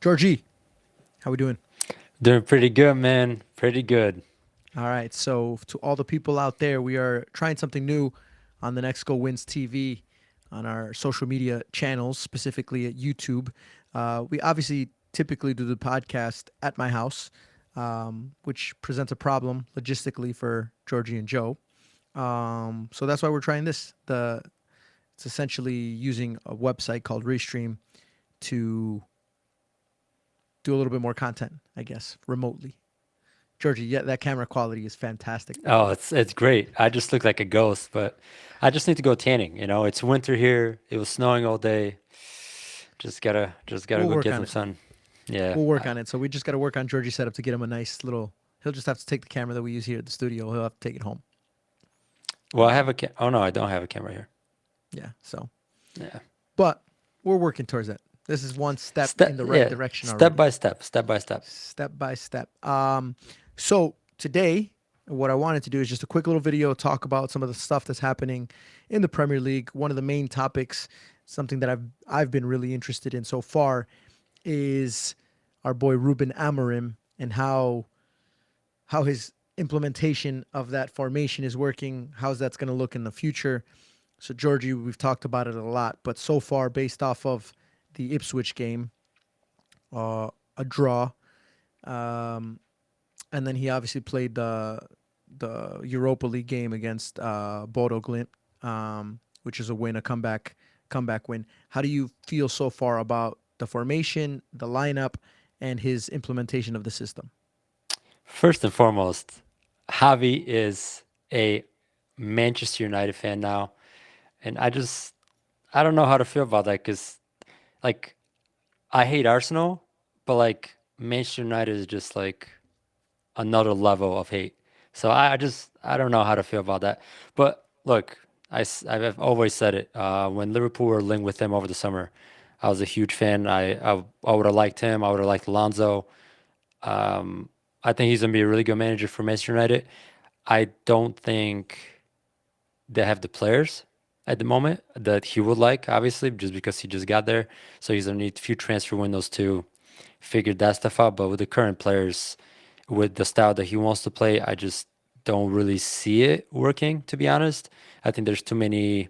Georgie, how we doing? Doing pretty good, man. Pretty good. All right. So, to all the people out there, we are trying something new on the Next Go Wins TV on our social media channels, specifically at YouTube. We obviously typically do the podcast at my house, which presents a problem logistically for Georgie and Joe. So that's why we're trying this. It's essentially using a website called Restream to do a little bit more content, I guess, remotely. Georgie, yeah, that camera quality is fantastic, by the Oh, way. it's great. I just look like a ghost, but I just need to go tanning. It's winter here. It was snowing all day. Just gotta We'll go work get on some it. sun. Yeah. We'll work on it. So we just got to work on Georgie's setup to get him a nice little. He'll just have to take the camera that we use here at the studio. He'll have to take it home. Well, I have a oh no, I don't have a camera here. Yeah. So, Yeah. but we're working towards it. This is one step in the right Yeah. direction Step already. by step. Step by step. Step by step. So today, what I wanted to do is just a quick little video talk about some of the stuff that's happening in the Premier League. One of the main topics, something that I've been really interested in so far, is our boy Ruben Amorim and how his implementation of that formation is working, how's that's going to look in the future. So Georgie, we've talked about it a lot, but so far, based off of the Ipswich game, a draw, um, and then he obviously played the Europa League game against Bodo Glimt, which is a win, a comeback win. How do you feel so far about the formation, the lineup, and his implementation of the system? First and foremost, Javi is a Manchester United fan now, and I don't know how to feel about that because like I hate Arsenal, but like Manchester United is just like another level of hate. So I don't know how to feel about that. But look, I've always said it. When Liverpool were linked with him over the summer, I was a huge fan. I would have liked him. I would have liked Alonso. Um, I think he's gonna be a really good manager for Manchester United. I don't think they have the players at the moment that he would like, obviously, just because he just got there. So he's gonna need a few transfer windows to figure that stuff out. But with the current players, with the style that he wants to play, I just don't really see it working, to be honest. I think there's too many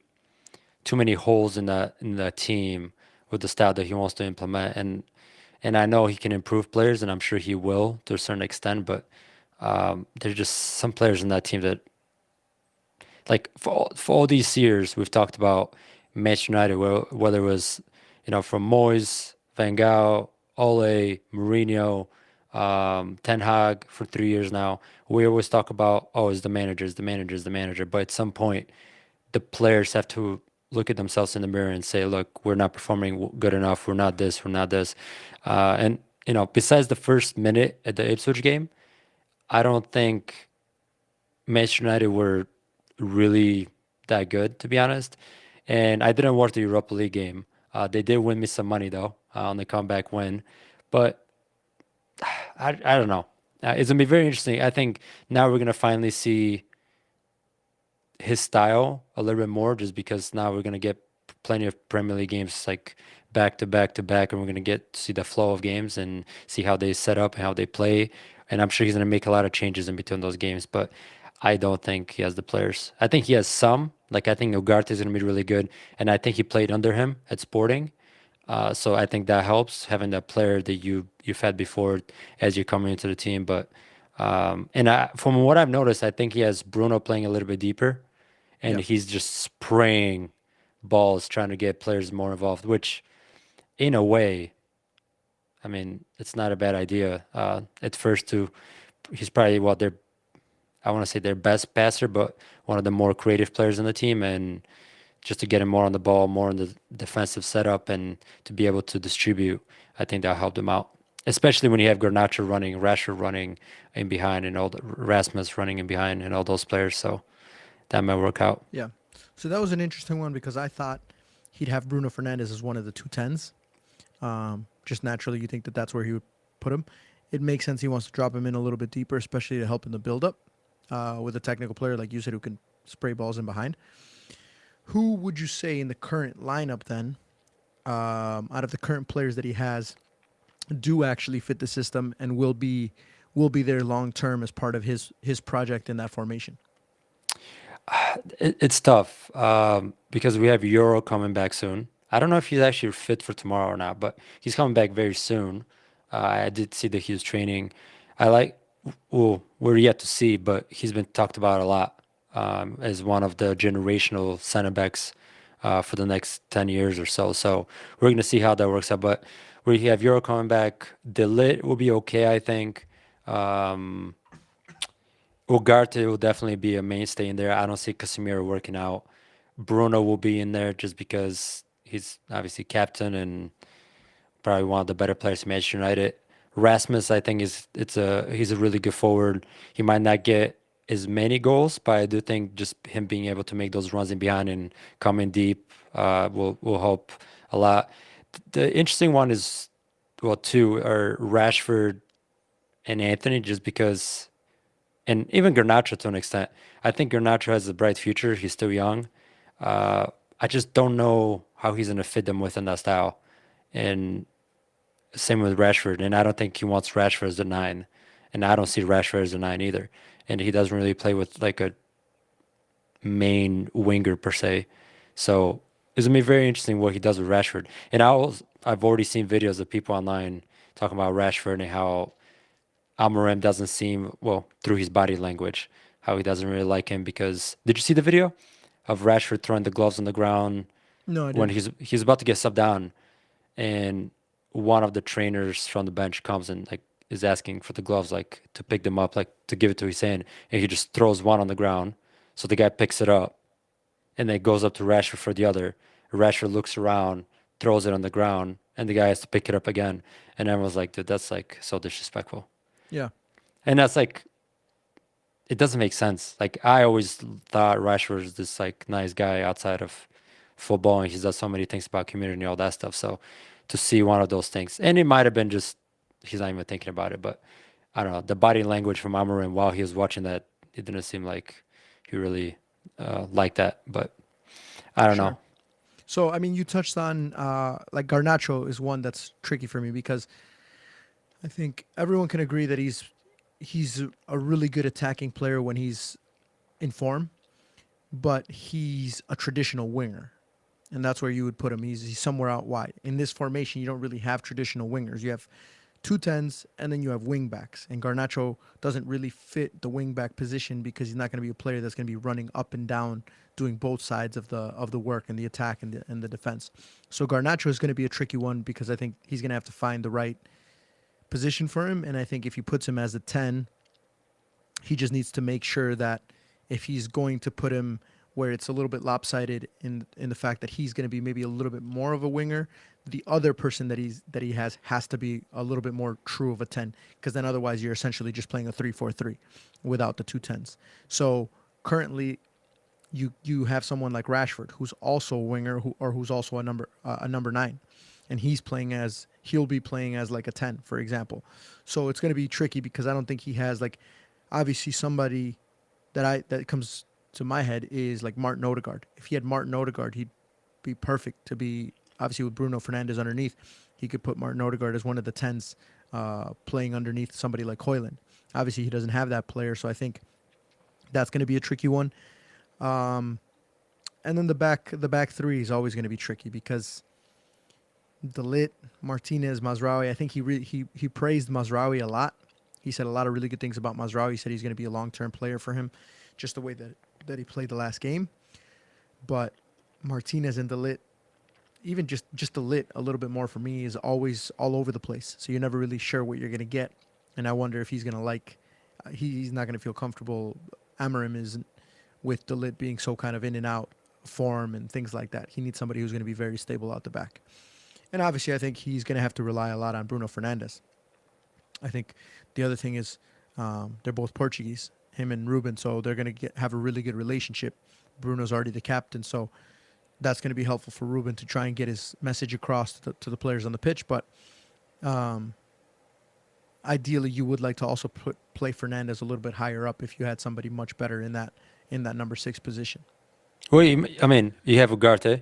holes in the team with the style that he wants to implement. And I know he can improve players, and I'm sure he will to a certain extent, but there's just some players in that team that like for all these years we've talked about Manchester United, whether it was from Moyes, Van Gaal, Ole, Mourinho, Ten Hag for 3 years now. We always talk about, oh, it's the manager, it's the manager, it's the manager. But at some point, the players have to look at themselves in the mirror and say, look, we're not performing good enough. We're not this. We're not this. And besides the first minute at the Ipswich game, I don't think Manchester United were really that good, to be honest. And I didn't watch the Europa League game. They did win me some money though on the comeback win, but I don't know. It's gonna be very interesting. I think now we're gonna finally see his style a little bit more, just because now we're gonna get plenty of Premier League games like back to back to back, and we're gonna get to see the flow of games and see how they set up and how they play. And I'm sure he's gonna make a lot of changes in between those games, but I don't think he has the players. I think he has some. Like I think Ugarte is gonna be really good, and I think he played under him at Sporting. So I think that helps having that player that you've had before as you're coming into the team. But from what I've noticed, I think he has Bruno playing a little bit deeper, and Yep. he's just spraying balls trying to get players more involved, which in a way, I mean, it's not a bad idea. At first, he's probably I want to say their best passer, but one of the more creative players in the team, and just to get him more on the ball, more in the defensive setup, and to be able to distribute, I think that helped him out. Especially when you have Garnacho running, Rashford running in behind, and Rasmus running in behind, and all those players. So that might work out. Yeah. So that was an interesting one because I thought he'd have Bruno Fernandez as one of the two tens. Just naturally, you think that that's where he would put him. It makes sense he wants to drop him in a little bit deeper, especially to help in the build up with a technical player like you said who can spray balls in behind. Who would you say in the current lineup then, out of the current players that he has, do actually fit the system and will be there long term as part of his project in that formation. It's tough because we have Euro coming back soon. I don't know if he's actually fit for tomorrow or not, but he's coming back very soon. I did see that he was training. I like, well, we're yet to see, but he's been talked about a lot as one of the generational center backs for the next 10 years or so. So we're going to see how that works out. But we have Euro coming back. The lit will be okay, I think. Um, Ugarte will definitely be a mainstay in there. I don't see Casemiro working out. Bruno will be in there just because he's obviously captain and probably one of the better players in Manchester United. Rasmus, I think he's a really good forward. He might not get as many goals, but I do think just him being able to make those runs in behind and coming deep will help a lot. The interesting one is well, two are Rashford and Anthony, just because and even Garnacho to an extent. I think Garnacho has a bright future. He's still young. Uh, I just don't know how he's going to fit them within that style. And same with Rashford. And I don't think he wants Rashford as a nine. And I don't see Rashford as a nine either. And he doesn't really play with like a main winger per se. So it's going to be very interesting what he does with Rashford. And I've already seen videos of people online talking about Rashford and how Amorim doesn't seem well through his body language, how he doesn't really like him because did you see the video of Rashford throwing the gloves on the ground No, I when didn't. he's about to get subbed down and one of the trainers from the bench comes and like is asking for the gloves like to pick them up like to give it to Hussein and he just throws one on the ground so the guy picks it up and then goes up to Rashford for the other. Rashford looks around, throws it on the ground, and the guy has to pick it up again. And everyone's like, dude, that's like so disrespectful. Yeah, And that's like it doesn't make sense. Like I always thought Rashford was this like nice guy outside of football, and he does so many things about community and all that stuff. So to see one of those things, and it might have been just he's not even thinking about it, but I don't know the body language from Amorim while he was watching that, it didn't seem like he really liked that. But I don't know. sure. So I mean, you touched on like Garnacho is one that's tricky for me because I think everyone can agree that he's a really good attacking player when he's in form, but he's a traditional winger, and that's where you would put him. He's somewhere out wide. In this formation, you don't really have traditional wingers. You have two tens, and then you have wing backs. And Garnacho doesn't really fit the wing back position because he's not going to be a player that's going to be running up and down, doing both sides of the work and the attack and the defense. So Garnacho is going to be a tricky one because I think he's going to have to find the right position for him. And I think if he puts him as a 10, he just needs to make sure that if he's going to put him where it's a little bit lopsided in the fact that he's going to be maybe a little bit more of a winger, the other person that he has to be a little bit more true of a 10 because then otherwise you're essentially just playing a 3-4-3 without the two tens. So currently you have someone like Rashford who's also a winger who's also a number 9 and he'll be playing as like a 10 for example. So it's going to be tricky because I don't think he has like obviously somebody that comes to my head is like Martin Odegaard. If he had Martin Odegaard, he'd be perfect to be obviously with Bruno Fernandes underneath. He could put Martin Odegaard as one of the tens, playing underneath somebody like Hoyland. Obviously, he doesn't have that player, so I think that's going to be a tricky one. Um, and then the back three is always going to be tricky because Delit, Martinez, Mazraoui. I think he praised Mazraoui a lot. He said a lot of really good things about Mazraoui. He said he's going to be a long-term player for him, just the way that he played the last game. But Martinez and Delit, even just Delit a little bit more for me is always all over the place. So you're never really sure what you're going to get. And I wonder if he's going to he's not going to feel comfortable. Amorim isn't with Delit being so kind of in and out form and things like that. He needs somebody who's going to be very stable out the back. And obviously, I think he's going to have to rely a lot on Bruno Fernandes. I think the other thing is they're both Portuguese, him and Ruben, so they're going to have a really good relationship. Bruno's already the captain, so that's going to be helpful for Ruben to try and get his message across to the players on the pitch. But um, ideally, you would like to also play Fernandes a little bit higher up if you had somebody much better in that number 6 position. Well, I mean, you have Ugarte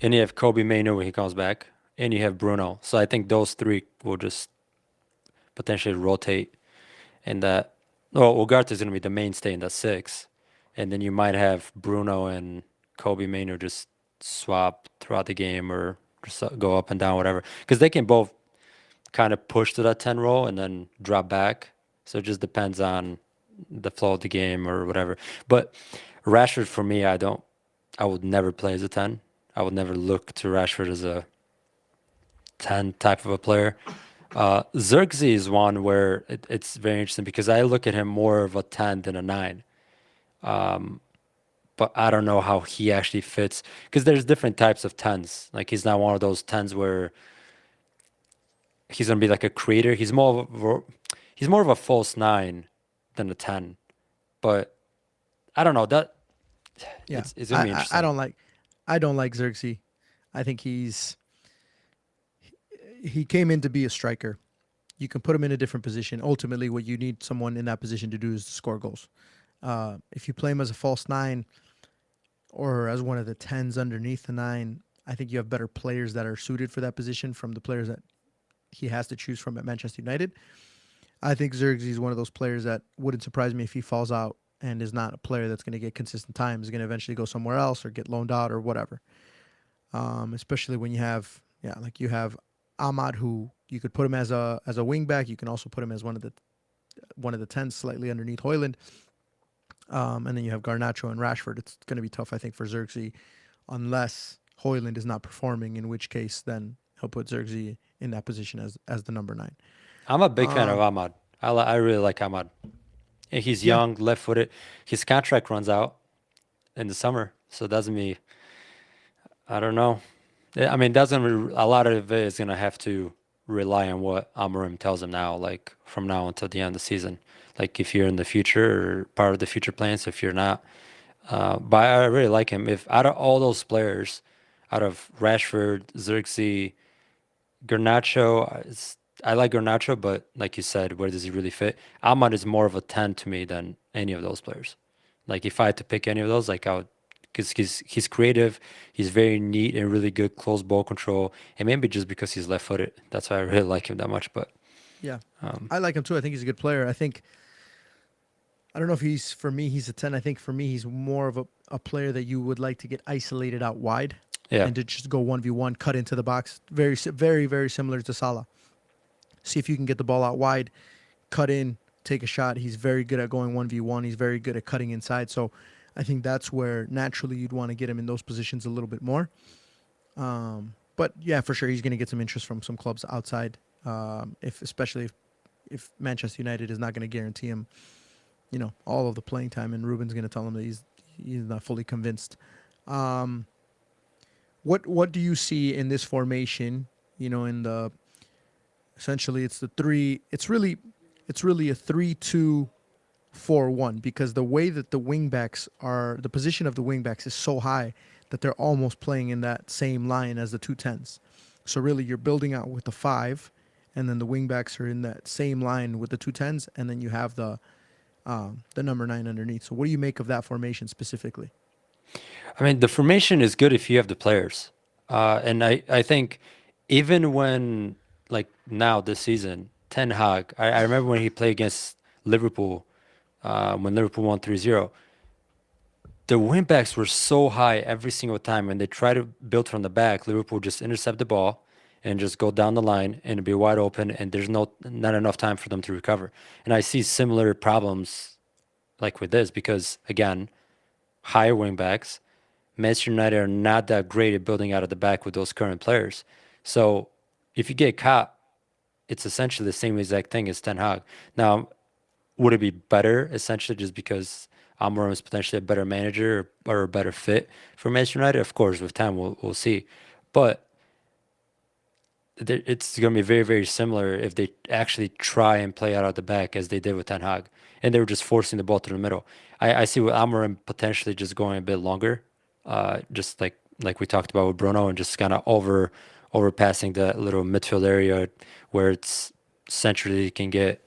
and you have Kobe Mainu when he comes back, and you have Bruno. So I think those three will just potentially rotate in that. Well, Ugarte is going to be the mainstay in that six, and then you might have Bruno and Kobe Maynard just swap throughout the game or just go up and down, whatever, because they can both kind of push to that 10 role and then drop back. So it just depends on the flow of the game or whatever. But Rashford for me, I would never play as a 10. I would never look to Rashford as a 10 type of a player. Xerxes is one where it's very interesting because I look at him more of a 10 than a 9. But I don't know how he actually fits because there's different types of 10s. Like he's not one of those 10s where he's gonna be like a creator. He's more of a false 9 than a 10. But I don't know that Yeah, it's gonna be I interesting. don't like Xerxes. I think he came in to be a striker. You can put him in a different position. Ultimately, what you need someone in that position to do is to score goals. If you play him as a false 9 or as one of the 10s underneath the 9, I think you have better players that are suited for that position from the players that he has to choose from at Manchester United. I think Xerxes is one of those players that wouldn't surprise me if he falls out and is not a player that's going to get consistent time. Is going to eventually go somewhere else or get loaned out or whatever. Especially when you have, yeah, like you have Ahmad, who you could put him as a wing back. You can also put him as one of the tens, slightly underneath Hoyland. And then you have Garnacho and Rashford. It's going to be tough, I think, for Xerxes, unless Hoyland is not performing. In which case, then he'll put Xerxes in that position as the number 9. I'm a big fan of Um, Ahmad. I really like Ahmad. And he's yeah, young, left-footed. His contract runs out in the summer, so that's me. I don't know. I mean, doesn't a lot of it is gonna have to rely on what Amorim tells him now, like from now until the end of the season. Like if you're in the future or part of the future plans, if you're not. But I really like him. If out of all those players, out of Rashford, Xerxes, Garnacho, I like Garnacho, but like you said, where does he really fit? Ahmad is more of a 10 to me than any of those players. Like if I had to pick any of those, like I would, because he's creative, he's very neat and really good close ball control, and maybe just because he's left-footed, that's why I really like him that much. But yeah, um, I like him too. I think he's a good player. I don't know if he's for me. He's a 10. I think for me, he's more of a player that you would like to get isolated out wide yeah, and to just go 1v1, cut into the box. Very, very similar to Salah. See if you can get the ball out wide, cut in, take a shot. He's very good at going 1v1. He's very good at cutting inside. So I think that's where naturally you'd want to get him in those positions a little bit more. But yeah, for sure, he's going to get some interest from some clubs outside. If especially if Manchester United is not going to guarantee him, all of the playing time, and Ruben's going to tell him that he's not fully convinced. Um, what do you see in this formation? In the essentially it's the three. It's really a 3-2-4-1 because the way that the position of the wingbacks is so high that they're almost playing in that same line as the two tens. So really, you're building out with the five, and then the wingbacks are in that same line with the two tens, and then you have the number 9 underneath. So what do you make of that formation specifically? I mean the formation is good if you have the players, and I think even when like now this season, Ten Hag, I remember when he played against Liverpool, when Liverpool won 3-0. The wing backs were so high every single time, and they try to build from the back. Liverpool just intercept the ball and just go down the line and be wide open, and there's not enough time for them to recover. And I see similar problems like with this because again, higher wing backs. Manchester United are not that great at building out of the back with those current players. So if you get caught, it's essentially the same exact thing as Ten Hag. Now, would it be better essentially just because Amorim is potentially a better manager or a better fit for Manchester United? Of course, with time we'll see, but it's going to be very very similar if they actually try and play out of the back as they did with Ten Hag, and they were just forcing the ball to the middle. I see with Amorim potentially just going a bit longer, just like we talked about with Bruno, and just kind of overpassing that little midfield area where it's centrally can get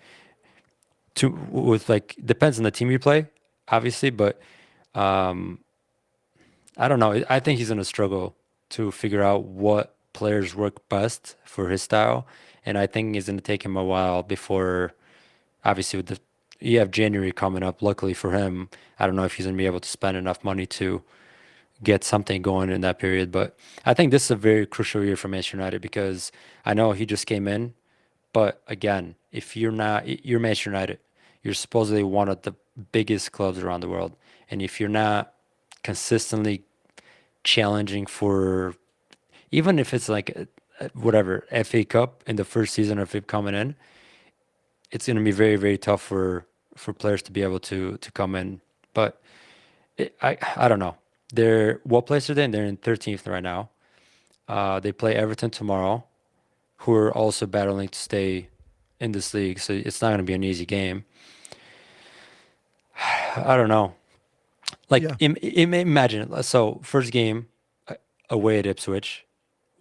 to with like depends on the team you play, obviously, but um, I don't know. I think he's gonna struggle to figure out what players work best for his style. And I think it's going to take him a while before, obviously, with the you have January coming up. Luckily for him, I don't know if he's going to be able to spend enough money to get something going in that period. But I think this is a very crucial year for Manchester United because I know he just came in, but again, if you're Manchester United, you're supposedly one of the biggest clubs around the world. And if you're not consistently challenging for, even if it's like whatever, FA Cup in the first season of it coming in, it's going to be very, very tough for players to be able to come in. But I don't know. What place are they in? They're in 13th right now. They play Everton tomorrow, who are also battling to stay in this league. So it's not going to be an easy game. I don't know. Like Yeah. imagine. So first game away at Ipswich,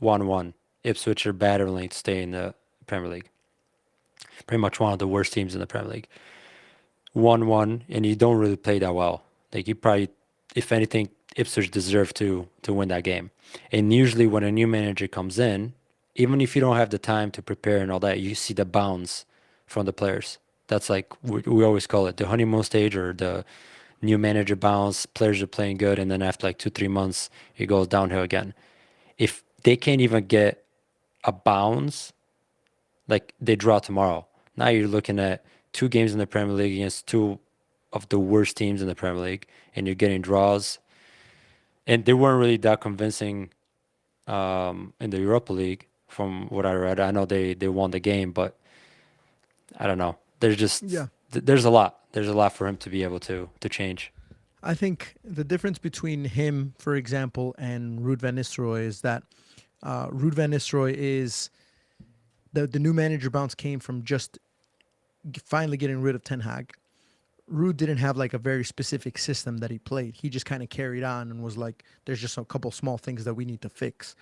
1-1. Ipswich are battling to stay in the Premier League. Pretty much one of the worst teams in the Premier League. 1-1, and you don't really play that well. Like you probably, if anything, Ipswich deserve to win that game. And usually when a new manager comes in, even if you don't have the time to prepare and all that, you see the bounce from the players. That's like we always call it the honeymoon stage or the new manager bounce. Players are playing good, and then after like 2-3 months, it goes downhill again. If they can't even get a bounce, like they draw tomorrow. Now you're looking at 2 games in the Premier League against two of the worst teams in the Premier League, and you're getting draws. And they weren't really that convincing in the Europa League, from what I read. I know they won the game, but I don't know. There's just Yeah. there's a lot. There's a lot for him to be able to change. I think the difference between him, for example, and Ruud van Nistelrooy is that Ruud van Nistelrooy is the new manager bounce came from just finally getting rid of Ten Hag. Ruud didn't have like a very specific system that he played. He just kind of carried on and was like, "There's just a couple small things that we need to fix."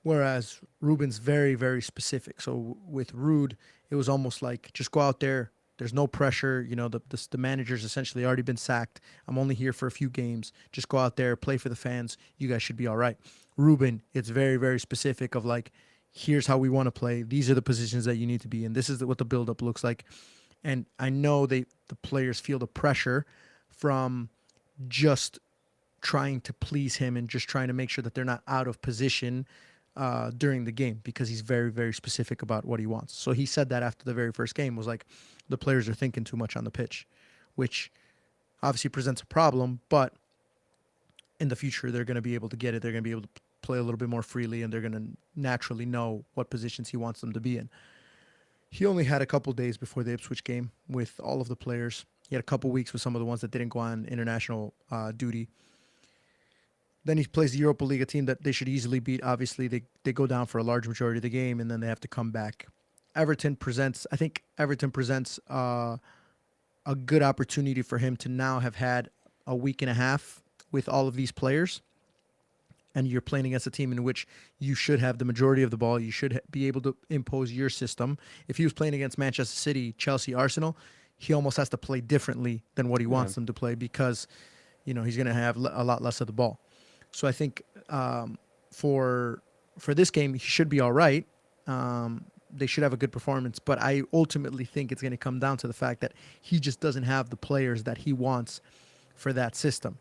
Whereas Ruben's very, very specific. So with Ruud, it was almost like just go out there. There's no pressure. You know, the manager's essentially already been sacked. I'm only here for a few games. Just go out there, play for the fans. You guys should be all right. Ruben, it's very, very specific of like, here's how we want to play. These are the positions that you need to be in. This is what the buildup looks like. And I know the players feel the pressure from just trying to please him and just trying to make sure that they're not out of position during the game because he's very, very specific about what he wants. So he said that after the very first game was like, the players are thinking too much on the pitch, which obviously presents a problem, but in the future, they're going to be able to get it. They're going to be able to play a little bit more freely and they're going to naturally know what positions he wants them to be in. He only had a couple days before the Ipswich game with all of the players. He had a couple weeks with some of the ones that didn't go on international duty. Then he plays the Europa League, a team that they should easily beat. Obviously, they go down for a large majority of the game, and then they have to come back. I think Everton presents a good opportunity for him to now have had a week and a half with all of these players. And you're playing against a team in which you should have the majority of the ball. You should be able to impose your system. If he was playing against Manchester City, Chelsea, Arsenal, he almost has to play differently than what he Yeah. wants them to play because, he's going to have a lot less of the ball. So I think for this game, he should be all right. They should have a good performance, but I ultimately think it's going to come down to the fact that he just doesn't have the players that he wants for that system.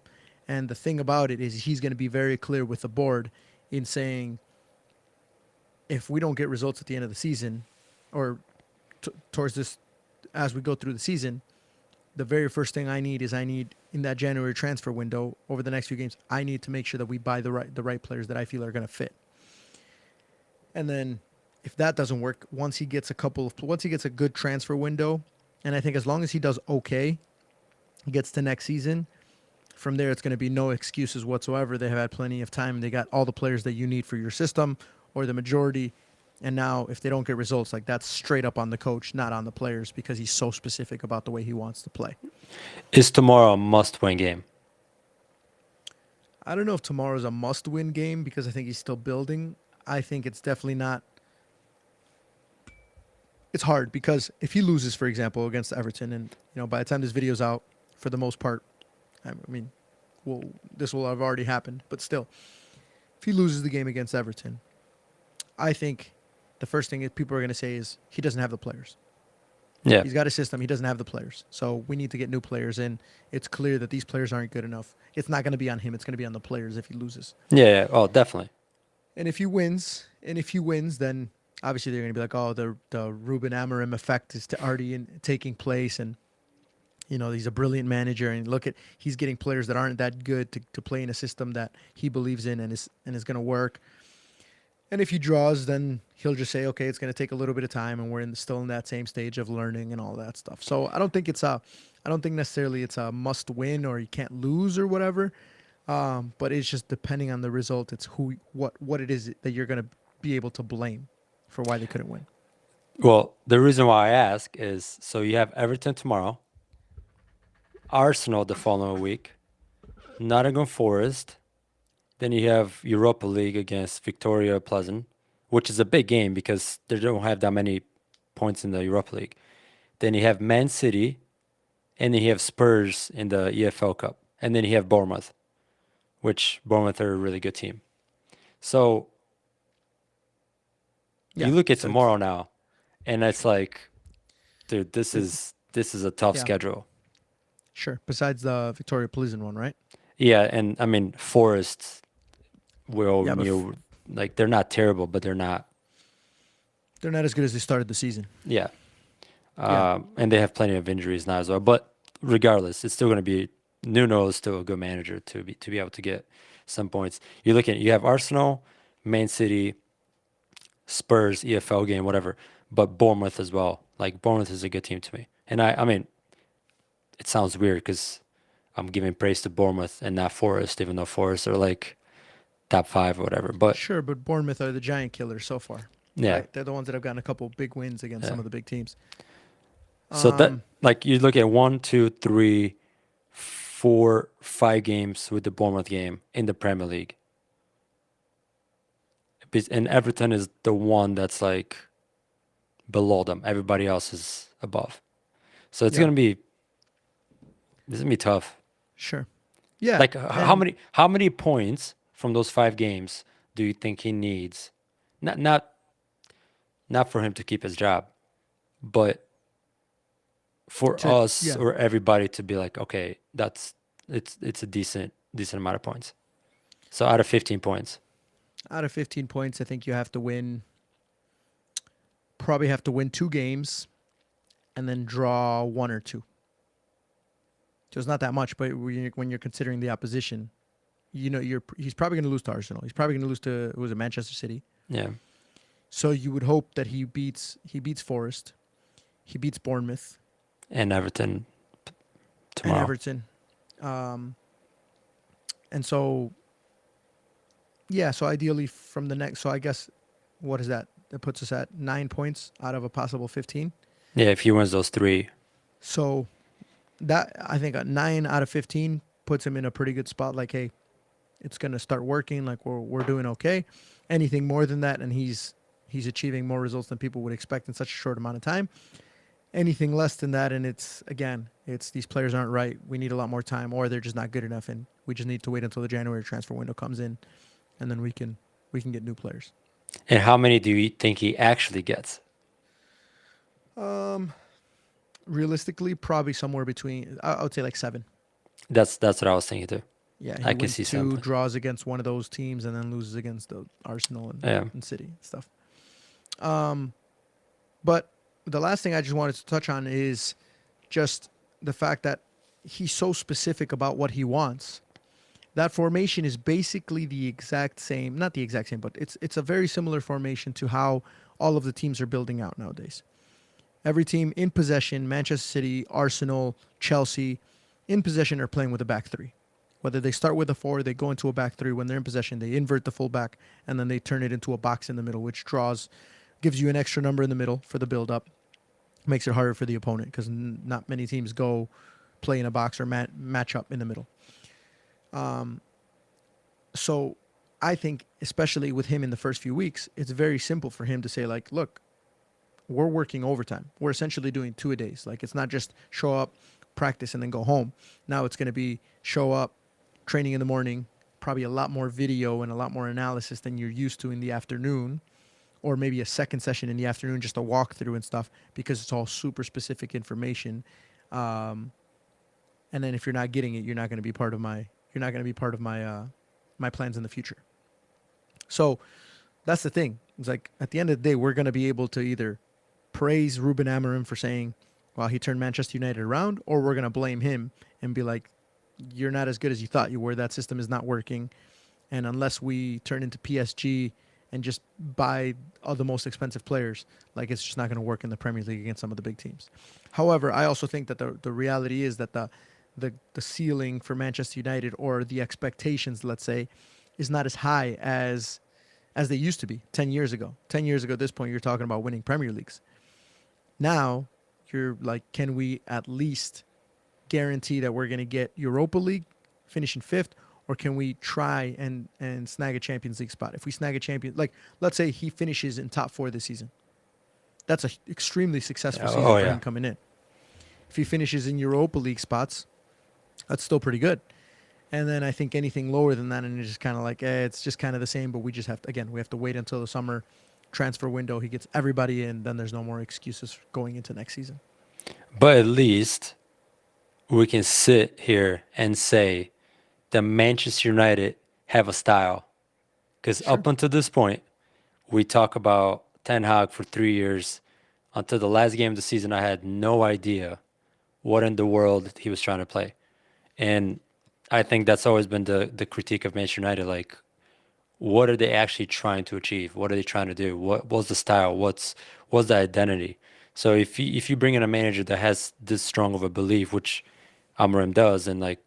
And the thing about it is he's going to be very clear with the board in saying, if we don't get results at the end of the season or towards this as we go through the season, the very first thing I need in that January transfer window over the next few games, I need to make sure that we buy the right players that I feel are going to fit. And then if that doesn't work, once he gets a good transfer window, and I think as long as he does okay, gets to next season, from there, it's going to be no excuses whatsoever. They have had plenty of time. They got all the players that you need for your system, or the majority. And now, if they don't get results, like that's straight up on the coach, not on the players, because he's so specific about the way he wants to play. Is tomorrow a must-win game? I don't know if tomorrow's a must-win game because I think he's still building. I think it's definitely not. It's hard because if he loses, for example, against Everton, and by the time this video's out, for the most part, I mean, this will have already happened. But still, if he loses the game against Everton, I think the first thing that people are going to say is he doesn't have the players. Yeah. He's got a system. He doesn't have the players. So we need to get new players in. It's clear that these players aren't good enough. It's not going to be on him. It's going to be on the players if he loses. Yeah. Yeah. Oh, definitely. And if he wins, then obviously they're going to be like, oh, the Ruben Amorim effect is already taking place, and he's a brilliant manager, and look at he's getting players that aren't that good to play in a system that he believes in and is going to work. And if he draws, then he'll just say, okay, it's going to take a little bit of time, and still in that same stage of learning and all that stuff. So I don't think necessarily it's a must win or you can't lose or whatever. But it's just depending on the result. It's what it is that you're going to be able to blame for why they couldn't win. Well, the reason why I ask is so you have Everton tomorrow, Arsenal the following week, Nottingham Forest, then you have Europa League against Victoria Pleasant, which is a big game because they don't have that many points in the Europa League. Then you have Man City, and then you have Spurs in the EFL Cup, and then you have Bournemouth, which Bournemouth are a really good team. So Yeah. you look at So it's, tomorrow now, and it's like, dude, this it, is a tough yeah, schedule. sure. Besides the Victoria Pleasant one, right? Yeah, and I mean Forest will Yeah, but like they're not terrible, but they're not. they're not as good as they started the season. Yeah, Yeah. and they have plenty of injuries now as well. But regardless, it's still going to be Nuno is still a good manager to be able to get some points. You have Arsenal, Man City, Spurs, EFL game, whatever, but Bournemouth as well. Like Bournemouth is a good team to me, and I mean, it sounds weird because I'm giving praise to Bournemouth and not Forest, even though Forest are like top five or whatever. But Sure, but Bournemouth are the giant killers so far, yeah, right? They're the ones that have gotten a couple big wins against yeah. some of the big teams. So that Um, like you look at 1, 2, 3, 4, 5 games with the Bournemouth game in the Premier League, and Everton is the one that's like below them. Everybody else is above. So yeah, this is gonna be tough. sure. Yeah, Like and how many points from those 5 games do you think he needs? Not not not for him to keep his job, but for to us yeah, or everybody to be like, okay, it's a decent amount of points. So out of 15 points. out of 15 points, I think you have to win. Probably have to win 2 games and then draw one or two. So it's not that much, but when you're considering the opposition, he's probably going to lose to Arsenal. He's probably going to lose to who was it, Manchester City. Yeah. So you would hope that he beats Forest, he beats Bournemouth And Everton and tomorrow. Everton, and so yeah. So ideally from the next, so I guess what is that? That puts us at 9 points out of a possible 15. Yeah, if he wins those 3. So that I think a 9 out of 15 puts him in a pretty good spot. Like, hey, it's gonna start working. Like we're doing okay. Anything more than that, and he's achieving more results than people would expect in such a short amount of time. Anything less than that, and it's these players aren't right. We need a lot more time, or they're just not good enough, and we just need to wait until the January transfer window comes in, and then we can get new players. And how many do you think he actually gets? Um, Realistically, probably somewhere between I would say like 7. That's what I was thinking too. Yeah, I he can wins see 2, something. draws against one of those teams, and then loses against the Arsenal Yeah. and City and stuff. But the last thing I just wanted to touch on is just the fact that he's so specific about what he wants. That formation is basically the exact same, not the exact same, but it's a very similar formation to how all of the teams are building out nowadays. Every team in possession, Manchester City, Arsenal, Chelsea, in possession are playing with a back three. Whether they start with a four, they go into a back three. When they're in possession, they invert the fullback and then they turn it into a box in the middle, which gives you an extra number in the middle for the build up. Makes it harder for the opponent because not many teams go play in a box or match up in the middle. So I think, especially with him in the first few weeks, it's very simple for him to say, like, look, we're working overtime. We're essentially doing 2-a-days. Like, it's not just show up, practice, and then go home. Now it's going to be show up, training in the morning, probably a lot more video and a lot more analysis than you're used to in the afternoon, or maybe a second session in the afternoon, just a walkthrough and stuff, because it's all super specific information. Um, and then if you're not getting it, you're not going to be part of my my plans in the future. So that's the thing. It's like at the end of the day, we're going to be able to either praise Ruben Amorim for saying, well, he turned Manchester United around, or we're going to blame him and be like, you're not as good as you thought you were. That system is not working. And unless we turn into PSG and just buy all the most expensive players, like it's just not going to work in the Premier League against some of the big teams. However, I also think that the reality is that the ceiling for Manchester United, or the expectations, let's say, is not as high as they used to be 10 years ago. 10 years ago at this point, you're talking about winning Premier Leagues. Now, you're like, can we at least guarantee that we're going to get Europa League, finishing fifth, or can we try and snag a Champions League spot? If we snag a champion, like let's say he finishes in top four this season, that's an extremely successful season Oh for yeah. him coming in. If he finishes in Europa League spots, that's still pretty good. And then I think anything lower than that, and it's just kind of like, it's just kind of the same. But we just have to, again, we have to wait until the summer transfer window. He gets everybody in, then there's no more excuses going into next season. But at least we can sit here and say that Manchester United have a style. Because Sure. up until this point, we talk about Ten Hag for 3 years. Until the last game of the season, I had no idea what in the world he was trying to play. And I think that's always been the critique of Manchester United. Like, what are they actually trying to achieve? What are they trying to do? What's the style? What's the identity? So if you bring in a manager that has this strong of a belief, which Amorim does, and like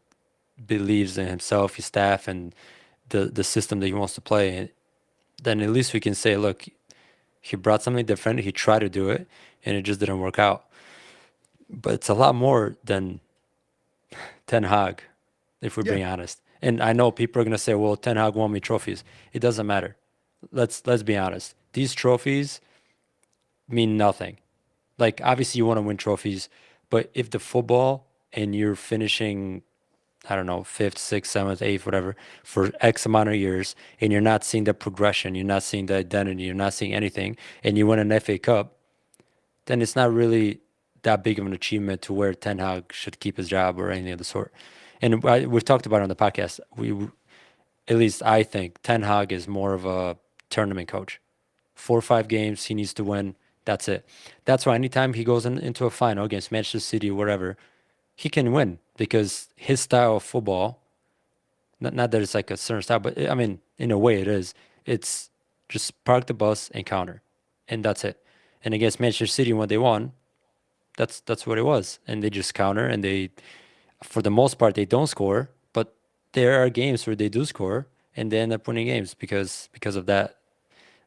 believes in himself, his staff, and the system that he wants to play, then at least we can say, look, he brought something different. He tried to do it, and it just didn't work out. But it's a lot more than Ten Hag, if we're Yeah. being honest. And I know people are gonna say, "Well, Ten Hag won me trophies." It doesn't matter. Let's be honest. These trophies mean nothing. Like obviously you want to win trophies, but if the football and you're finishing, I don't know, fifth, sixth, seventh, eighth, whatever, for X amount of years, and you're not seeing the progression, you're not seeing the identity, you're not seeing anything, and you win an FA Cup, then it's not really that big of an achievement to where Ten Hag should keep his job or anything of the sort. And we've talked about it on the podcast. At least I think Ten Hag is more of a tournament coach. 4 or 5 games he needs to win. That's it. That's why anytime he goes into a final against Manchester City or whatever, he can win because his style of football, not that it's like a certain style, but I mean, in a way it is. It's just park the bus and counter, and that's it. And against Manchester City when they won, that's what it was. And they just counter, and they, for the most part, they don't score. But there are games where they do score, and they end up winning games because of that.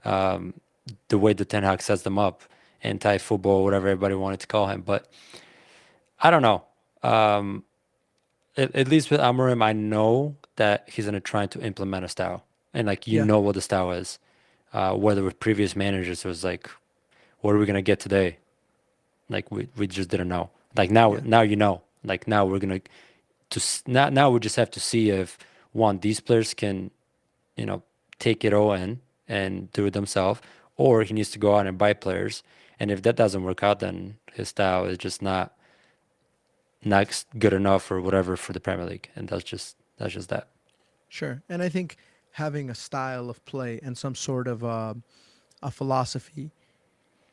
Um, the way the Ten Hag sets them up, anti-football, whatever everybody wanted to call him. But I don't know. Um, at least with Amorim, I know that he's gonna try to implement a style, and like you Yeah. know what the style is. Whether with previous managers, it was like, what are we gonna get today? Like we just didn't know. Like Yeah. now you know. Like now we're gonna now we just have to see if one these players can you know take it all in and do it themselves, or he needs to go out and buy players. And if that doesn't work out, then his style is just not good enough or whatever for the Premier League, and that's just that. Sure. And I think having a style of play and some sort of a philosophy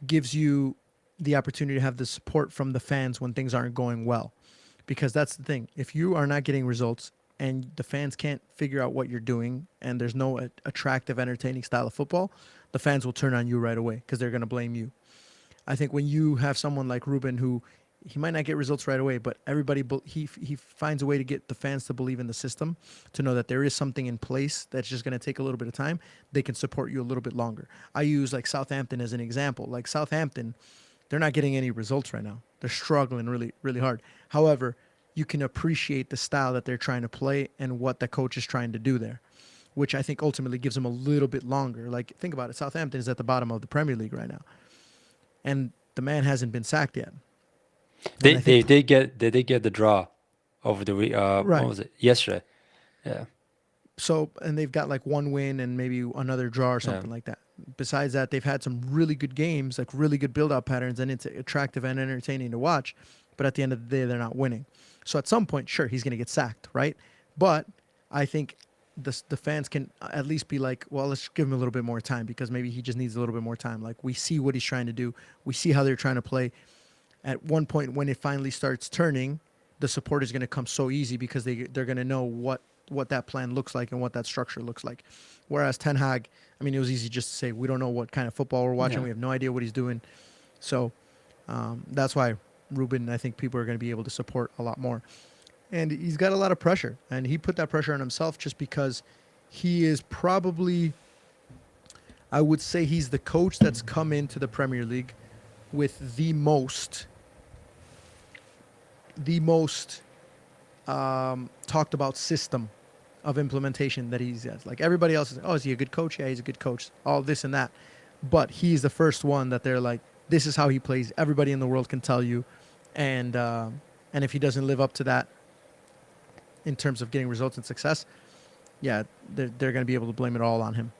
gives you the opportunity to have the support from the fans when things aren't going well. Because that's the thing. If you are not getting results and the fans can't figure out what you're doing and there's no attractive, entertaining style of football, the fans will turn on you right away because they're going to blame you. I think when you have someone like Ruben who he might not get results right away, but he finds a way to get the fans to believe in the system, to know that there is something in place that's just going to take a little bit of time. They can support you a little bit longer. I use like Southampton as an example. Like Southampton, they're not getting any results right now. They're struggling really, really hard. However, you can appreciate the style that they're trying to play and what the coach is trying to do there, which I think ultimately gives them a little bit longer. Like, think about it. Southampton is at the bottom of the Premier League right now, and the man hasn't been sacked yet. And They I think, they they get they did get the draw over the week. When right. was it? Yesterday. Yeah, So, and they've got like one win and maybe another draw or yeah. something like that. besides that, they've had some really good games, like really good build-up patterns, and it's attractive and entertaining to watch. But at the end of the day, they're not winning. So at some point, sure, he's going to get sacked, right? But I think the fans can at least be like, well, let's give him a little bit more time because maybe he just needs a little bit more time. Like we see what he's trying to do, we see how they're trying to play. At one point, when it finally starts turning, the support is going to come so easy because they're going to know what that plan looks like and what that structure looks like. Whereas Ten Hag, I mean, it was easy just to say we don't know what kind of football we're watching. Yeah. We have no idea what he's doing. So that's why Ruben, I think people are going to be able to support a lot more. And he's got a lot of pressure, and he put that pressure on himself just because he is probably, I would say, he's the coach that's come into the Premier League with the most talked about system of implementation that he's has. Like everybody else is, oh, is he a good coach? Yeah, he's a good coach. All this and that, but he's the first one that they're like, this is how he plays. Everybody in the world can tell you, and if he doesn't live up to that in terms of getting results and success, yeah, they're going to be able to blame it all on him.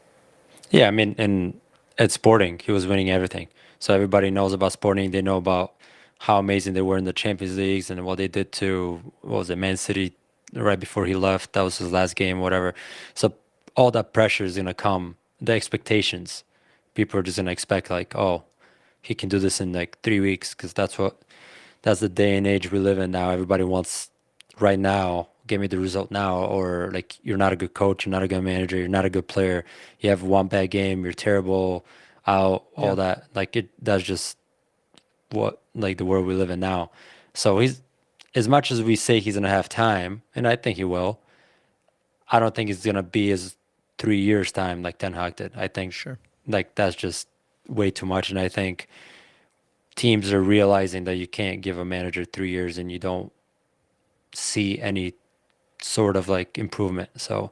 Yeah, I mean, and at Sporting, he was winning everything. So everybody knows about Sporting. They know about how amazing they were in the Champions Leagues and what they did to, what was it, Man City right before he left. That was his last game, whatever. So all that pressure is going to come. The expectations. People are just going to expect, like, oh, he can do this in like 3 weeks because that's the day and age we live in now. Everybody wants right now, give me the result now, or like you're not a good coach, you're not a good manager, you're not a good player. You have one bad game, you're terrible, out, all Yeah, that. Like that's just what like the world we live in now. So he's as much as we say he's gonna have time, and I think he will. I don't think it's gonna be his 3 years time like Ten Hag did. I think sure. like that's just way too much, and I think teams are realizing that you can't give a manager 3 years and you don't see any sort of like improvement. So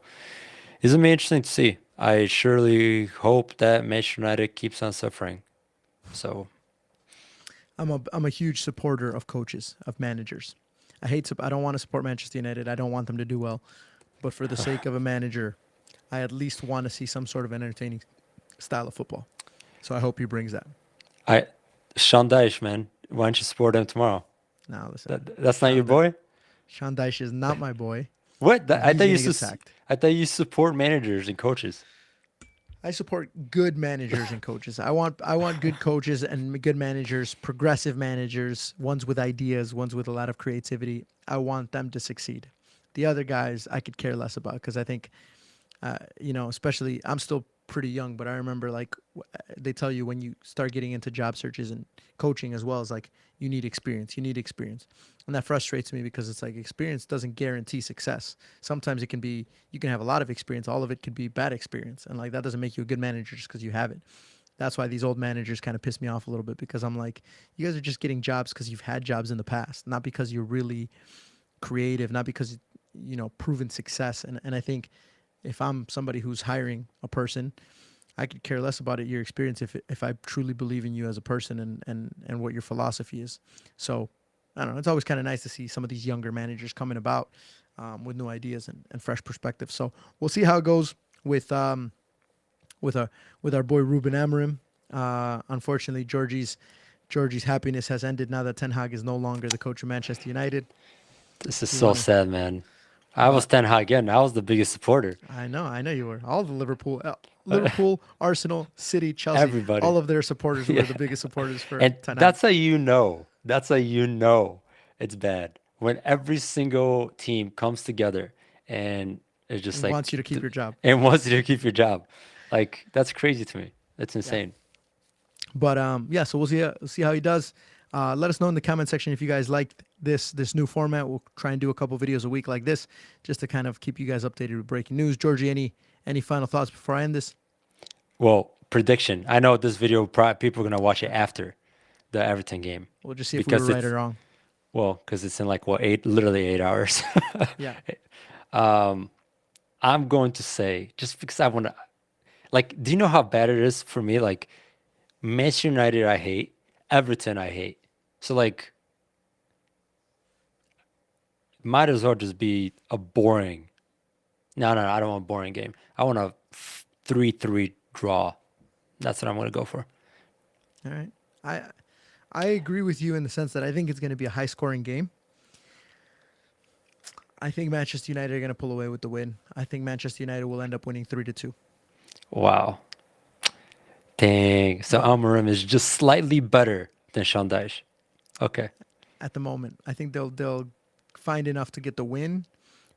it's gonna be interesting to see. I surely hope that Manchester United keeps on suffering. So I'm a huge supporter of coaches, of managers. I don't want to support Manchester United. I don't want them to do well, but for the sake of a manager, I at least want to see some sort of entertaining style of football. So I hope he brings that. I Sean Dyche, man, why don't you support him tomorrow? Now listen, That's not your Sean, boy. Sean Dyche is not my boy, What? and he's gonna get sacked. I thought you support managers and coaches. I support good managers and coaches. I want good coaches and good managers, progressive managers, ones with ideas, ones with a lot of creativity. I want them to succeed. The other guys I could care less about because I think especially I'm still pretty young, but I remember like they tell you when you start getting into job searches and coaching as well as like you need experience, and that frustrates me because it's like experience doesn't guarantee success. Sometimes it can be you can have a lot of experience, all of it could be bad experience, and like that doesn't make you a good manager just because you have it. That's why these old managers kind of piss me off a little bit because I'm like, you guys are just getting jobs because you've had jobs in the past, not because you're really creative, not because proven success. And I think if I'm somebody who's hiring a person, I could care less about it, your experience, if I truly believe in you as a person and what your philosophy is. So I don't know. It's always kind of nice to see some of these younger managers coming about with new ideas and fresh perspectives. So we'll see how it goes with with our with our boy Ruben Amorim. Unfortunately, Georgie's happiness has ended now that Ten Hag is no longer the coach of Manchester United. This is He so wanted, sad, man. I was but Ten Hag again. I was the biggest supporter. I know you were. All the Liverpool, Arsenal, City, Chelsea, Everybody. all of their supporters were Yeah. the biggest supporters for And Ten Hag. that's how you know. That's how you know it's bad. When every single team comes together and it's just And wants like you to keep your job. and wants you to keep your job. Like that's crazy to me. That's Yeah. insane. But yeah, so we'll see how he does. Let us know in the comment section if you guys liked this new format. We'll try and do a couple videos a week like this, just to kind of keep you guys updated with breaking news. Georgie, any final thoughts before I end this? Well, prediction. I know this video people are gonna watch it after the Everton game We'll just see if we were because right or it's wrong. because it's in like what literally 8 hours. Yeah, I'm going to say just because I want to like. Do you know how bad it is for me? Like Manchester United, I hate. Everton, I hate. So like, might as well just be a boring. No, I don't want a boring game. I want a 3-3 draw. That's what I'm going to go for. All right. I I agree with you in the sense that I think it's going to be a high scoring game. I think Manchester United are going to pull away with the win. I think Manchester United will end up winning 3-2. Wow. Dang. So But Amorim is just slightly better than Sean Dyche. Okay. at the moment, I think they'll find enough to get the win.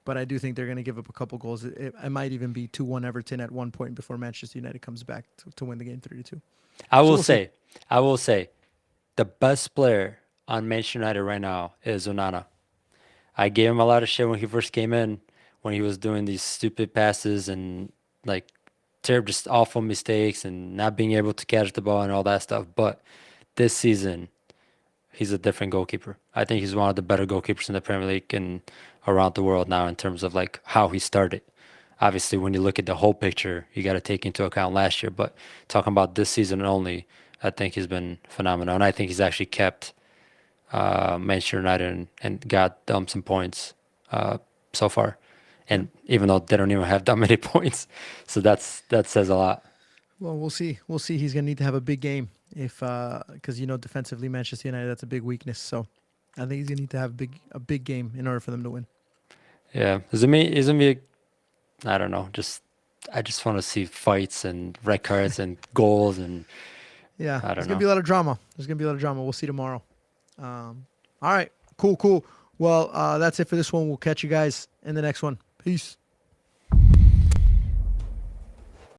But I do think they're going to give up a couple goals. It might even be 2-1 Everton at one point before Manchester United comes back to win the game 3-2. I So will we'll see. say, I will say, the best player on Manchester United right now is Onana. I gave him a lot of shit when he first came in, when he was doing these stupid passes and like terrible, just awful mistakes and not being able to catch the ball and all that stuff. But this season, he's a different goalkeeper. I think he's one of the better goalkeepers in the Premier League and around the world now in terms of like how he started. Obviously, when you look at the whole picture, you got to take into account last year. But talking about this season only, I think he's been phenomenal, and I think he's actually kept Manchester United and got them some points so far. Yeah. And even though they don't even have that many points, so that says a lot. Well, we'll see. We'll see. He's going to need to have a big game if because defensively Manchester United, that's a big weakness. So I think he's going to need to have a big game in order for them to win. Yeah, is it me? I don't know. I just want to see fights and red cards and goals and Yeah, I there's don't going to know. be a lot of drama. There's going to be a lot of drama. We'll see tomorrow. All right. Cool. Well, that's it for this one. We'll catch you guys in the next one. Peace.